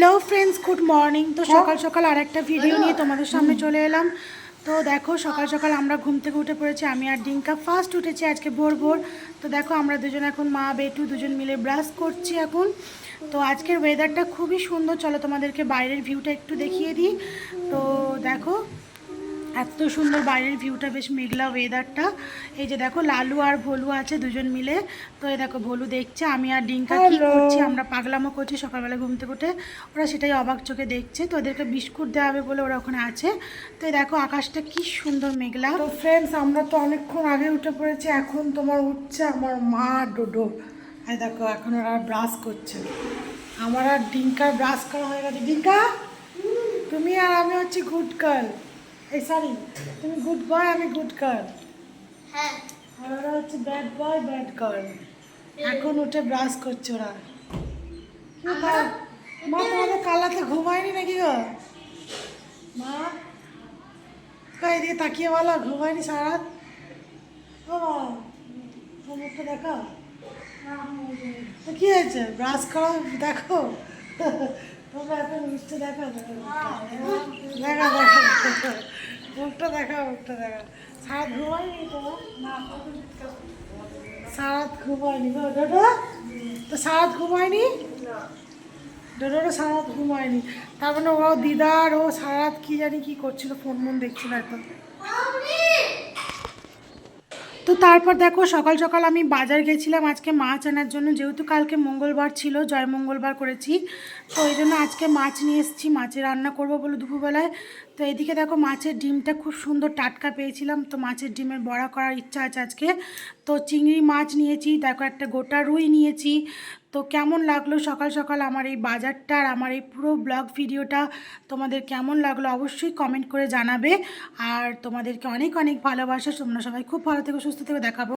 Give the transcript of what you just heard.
Hello friends, good morning. তো সকাল সকাল আর একটা ভিডিও নিয়ে তোমাদের সামনে চলে এলাম। তো দেখো সকাল সকাল আমরা ঘুম থেকে উঠে পড়েছি, আমি আর ডিঙ্কা ফার্স্ট উঠেছি আজকে ভোর ভোর। তো দেখো আমরা দুজন এখন মা বেটু দুজন মিলে ব্রাশ করছি এখন। তো আজকের ওয়েদারটা খুবই সুন্দর, চলো তোমাদেরকে বাইরের ভিউটা একটু দেখিয়ে দিই। তো দেখো এত সুন্দর বাইরের ভিউটা, বেশ মেঘলা ওয়েদারটা। এই যে দেখো লালু আর ভোলু আছে দুজন মিলে। তো এই দেখো ভোলু দেখছে আমি আর ডিঙ্কা কি করছি, আমরা পাগলামো করছি সকালবেলা ঘুম থেকে উঠে। ওরা সেটাই অবাক চোখে দেখছে। তো ওদেরকে বিস্কুট দেওয়া হবে বলে ওরা ওখানে আছে। তো এই দেখো আকাশটা কি সুন্দর মেঘলা। তো ফ্রেন্ডস, আমরা তো অনেকক্ষণ আগে উঠে পড়েছি। এখন তোমার উঠছে আমার মা ডোডো। এই দেখো এখন ওরা ব্রাশ করছে। আমার আর ডিঙ্কার ব্রাশ করা হয়ে গেছে। ডিঙ্কা, তুমি আর আমি হচ্ছে গুড গার্ল। এই সরি, তুমি গুড বয়, আমি গুড গার্ল। হ্যাঁ, আর ওরা হচ্ছে ব্যাড বয় ব্যাড গার্ল। এখন উঠে ব্রাশ করছে ওরা। কি ব্যাপার? মা তোমাদের কালাতে ঘুমায়নি নাকি গো? মা এদিকে তাকিয়ে বলো, ঘুমায়নি সারা রাত? ও বাবা, তোর মুখটা দেখো। তো কি হয়েছে? ব্রাশ করো, দেখো। তোমরা এত মিষ্টি দেখো, দেখো দেখো মুখটা দেখো, মুখটা দেখো। সারা ঘুমায়নি তো? সারা ঘুমায়নি গো ডোডো? তো সারা ঘুমায়নি? ডোডোরও সারা রাত ঘুমায়নি। তার মানে ও দিদার ও সারা রাত কি জানি কি করছিল, ফোন মন দেখছিল এখন। তো তারপর দেখো সকাল সকাল আমি বাজার গেছিলাম আজকে মাছ আনার জন্য, যেহেতু কালকে মঙ্গলবার ছিল, জয় মঙ্গলবার করেছি। তো এই জন্য আজকে মাছ নিয়ে এসেছি, মাছের রান্না করব বলে দুপুরবেলায়। তো এদিকে দেখো মাছের ডিমটা খুব সুন্দর টাটকা পেয়েছিলাম, তো মাছের ডিমের বড়া করার ইচ্ছা আছে আজকে। তো চিংড়ি মাছ নিয়েছি, দেখো একটা গোটা রুই নিয়েছি। তো কেমন লাগলো সকাল সকাল আমার এই বাজারটা আর আমার এই পুরো ব্লগ ভিডিওটা তোমাদের কেমন লাগলো অবশ্যই কমেন্ট করে জানাবে। আর তোমাদেরকে অনেক অনেক ভালোবাসা, তোমরা সবাই খুব ভালো থেকো, সুস্থ থেকো, দেখাবো।